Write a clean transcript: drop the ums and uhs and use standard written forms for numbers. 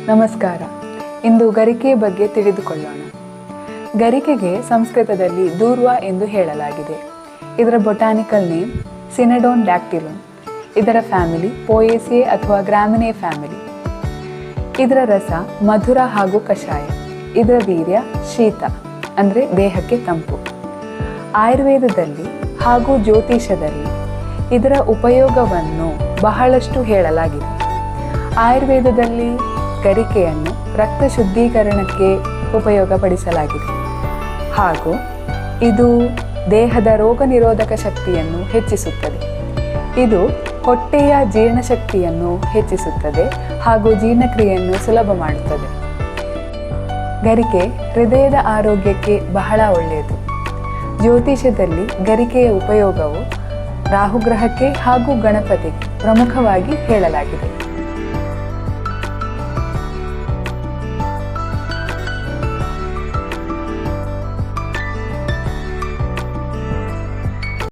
ನಮಸ್ಕಾರ. ಇಂದು ಗರಿಕೆಯ ಬಗ್ಗೆ ತಿಳಿದುಕೊಳ್ಳೋಣ. ಗರಿಕೆಗೆ ಸಂಸ್ಕೃತದಲ್ಲಿ ದೂರ್ವ ಎಂದು ಹೇಳಲಾಗಿದೆ. ಇದರ ಬೊಟಾನಿಕಲ್ ನೇಮ್ ಸಿನೆಡೋನ್ ಡ್ಯಾಕ್ಟಿಲಮ್. ಇದರ ಫ್ಯಾಮಿಲಿ ಪೋಯೇಸಿಯೇ ಅಥವಾ ಗ್ರಾಮಿನೇ ಫ್ಯಾಮಿಲಿ. ಇದರ ರಸ ಮಧುರ ಹಾಗೂ ಕಷಾಯ. ಇದರ ವೀರ್ಯ ಶೀತ ಅಂದರೆ ದೇಹಕ್ಕೆ ತಂಪು. ಆಯುರ್ವೇದದಲ್ಲಿ ಹಾಗೂ ಜ್ಯೋತಿಷದಲ್ಲಿ ಇದರ ಉಪಯೋಗವನ್ನು ಬಹಳಷ್ಟು ಹೇಳಲಾಗಿದೆ. ಆಯುರ್ವೇದದಲ್ಲಿ ಗರಿಕೆಯನ್ನು ರಕ್ತ ಶುದ್ಧೀಕರಣಕ್ಕೆ ಉಪಯೋಗಪಡಿಸಲಾಗಿದೆ ಹಾಗೂ ಇದು ದೇಹದ ರೋಗ ನಿರೋಧಕ ಶಕ್ತಿಯನ್ನು ಹೆಚ್ಚಿಸುತ್ತದೆ. ಇದು ಹೊಟ್ಟೆಯ ಜೀರ್ಣಶಕ್ತಿಯನ್ನು ಹೆಚ್ಚಿಸುತ್ತದೆ ಹಾಗೂ ಜೀರ್ಣಕ್ರಿಯೆಯನ್ನು ಸುಲಭ ಮಾಡುತ್ತದೆ. ಗರಿಕೆ ಹೃದಯದ ಆರೋಗ್ಯಕ್ಕೆ ಬಹಳ ಒಳ್ಳೆಯದು. ಜ್ಯೋತಿಷದಲ್ಲಿ ಗರಿಕೆಯ ಉಪಯೋಗವು ರಾಹುಗ್ರಹಕ್ಕೆ ಹಾಗೂ ಗಣಪತಿಗೆ ಪ್ರಮುಖವಾಗಿ ಹೇಳಲಾಗಿದೆ.